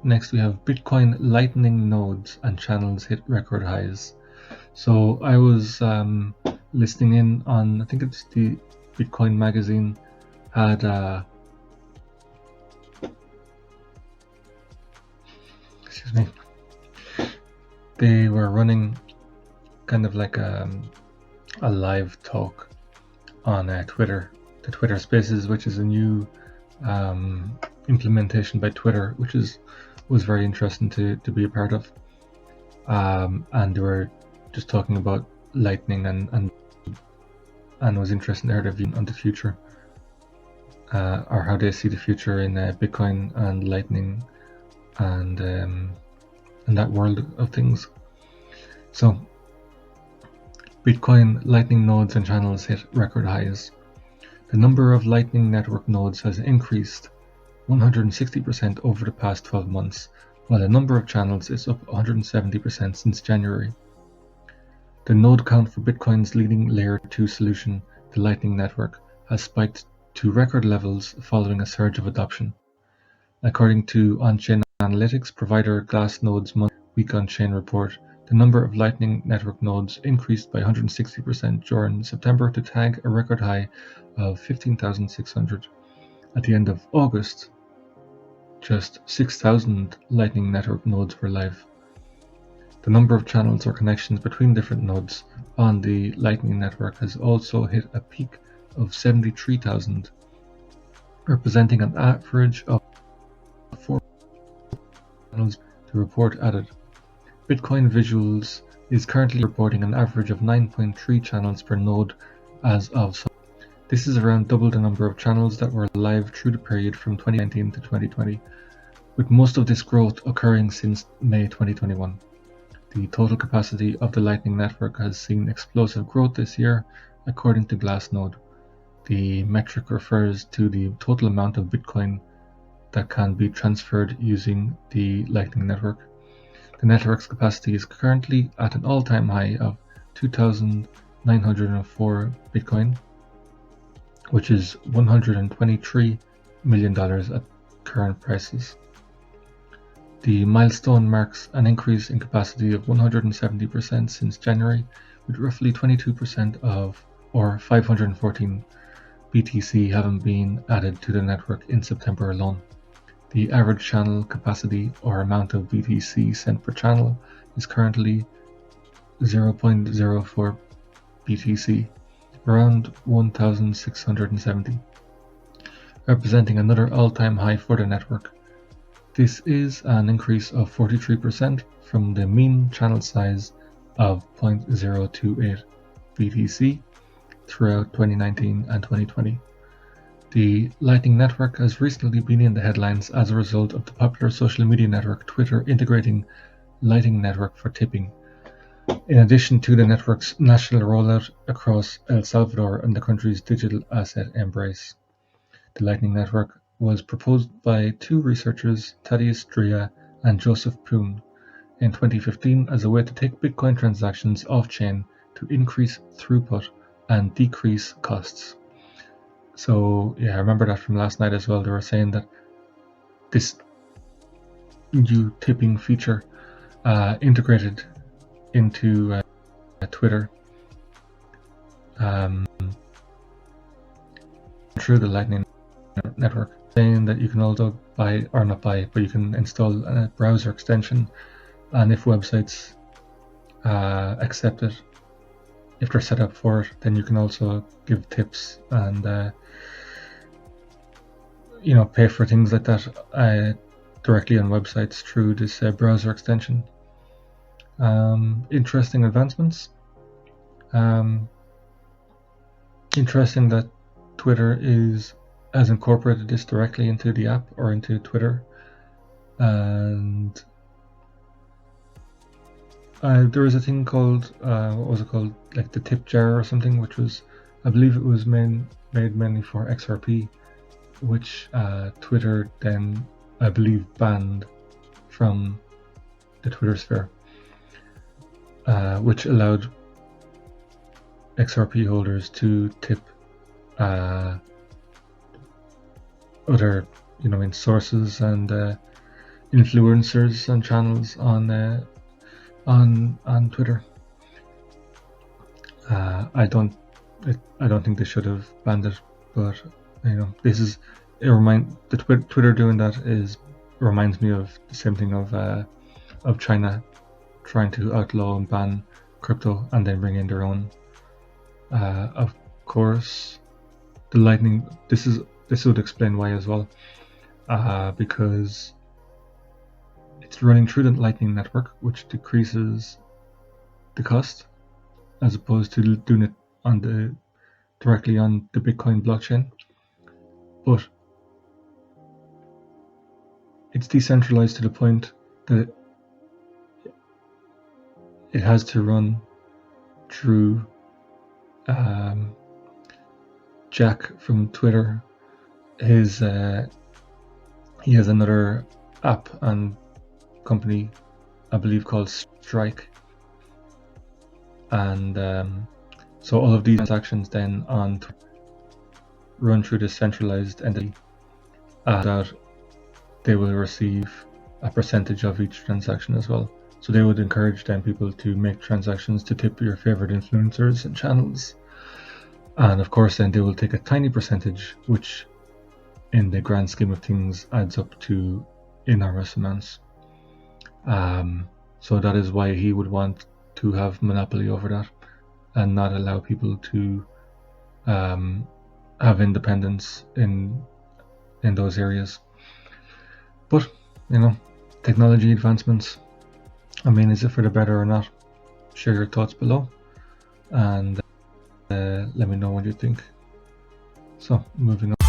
Next, we have Bitcoin Lightning nodes and channels hit record highs. So I was listening in on, I think it's the Bitcoin magazine had excuse me, they were running kind of like a live talk on Twitter, the Twitter Spaces, which is a new implementation by Twitter, which was very interesting to be a part of. And they were just talking about Lightning and it was interesting to hear their view on the future, or how they see the future in Bitcoin and Lightning and that world of things. So Bitcoin Lightning nodes and channels hit record highs. The number of Lightning Network nodes has increased 160% over the past 12 months, while the number of channels is up 170% since January. The node count for Bitcoin's leading Layer 2 solution, the Lightning Network, has spiked to record levels following a surge of adoption. According to on-chain analytics provider Glassnode's week on-chain report, the number of Lightning Network nodes increased by 160% during September to tag a record high of 15,600. At the end of August, just 6,000 Lightning Network nodes were live. The number of channels or connections between different nodes on the Lightning Network has also hit a peak of 73,000, representing an average of 4 channels, the report added. Bitcoin Visuals is currently reporting an average of 9.3 channels per node as of. This is around double the number of channels that were live through the period from 2019 to 2020, with most of this growth occurring since May 2021. The total capacity of the Lightning Network has seen explosive growth this year, according to Glassnode. The metric refers to the total amount of Bitcoin that can be transferred using the Lightning Network. The network's capacity is currently at an all-time high of 2,904 Bitcoin, which is $123 million at current prices. The milestone marks an increase in capacity of 170% since January, with roughly 22% of, or 514 BTC having been added to the network in September alone. The average channel capacity, or amount of BTC sent per channel, is currently 0.04 BTC, around 1,670, representing another all-time high for the network. This is an increase of 43% from the mean channel size of 0.028 BTC throughout 2019 and 2020. The Lightning Network has recently been in the headlines as a result of the popular social media network Twitter integrating Lightning Network for tipping, in addition to the network's national rollout across El Salvador and the country's digital asset embrace. The Lightning Network was proposed by two researchers, Thaddeus Drea and Joseph Poon, in 2015 as a way to take Bitcoin transactions off-chain to increase throughput and decrease costs. So yeah, I remember that from last night as well. They were saying that this new tipping feature integrated into Twitter through the Lightning Network, saying that you can also buy, or not buy, but you can install a browser extension, and if websites accept it, if they're set up for it, then you can also give tips and pay for things like that directly on websites through this browser extension. Interesting advancements. Interesting that Twitter has incorporated this directly into the app or into Twitter, and there was a thing called what was it called, like the tip jar or something, which was, I believe it was made mainly for XRP, which Twitter then, I believe, banned from the Twitter sphere, which allowed XRP holders to tip other, in sources and influencers and channels on Twitter. I don't think they should have banned it, but this is Twitter doing that reminds me of the same thing of China trying to outlaw and ban crypto and then bring in their own. Of course, the Lightning. This would explain why as well, because it's running through the Lightning network, which decreases the cost, as opposed to doing it directly on the Bitcoin blockchain. But it's decentralized to the point that it has to run through Jack from Twitter. He has another app and company, I believe, called Strike, and so all of these transactions then on run through this centralized entity, that they will receive a percentage of each transaction as well. So they would encourage then people to make transactions to tip your favorite influencers and channels, and of course then they will take a tiny percentage, which in the grand scheme of things adds up to enormous amounts. So that is why he would want to have monopoly over that and not allow people to have independence in those areas. But technology advancements, is it for the better or not? Share your thoughts below and let me know what you think. So moving on.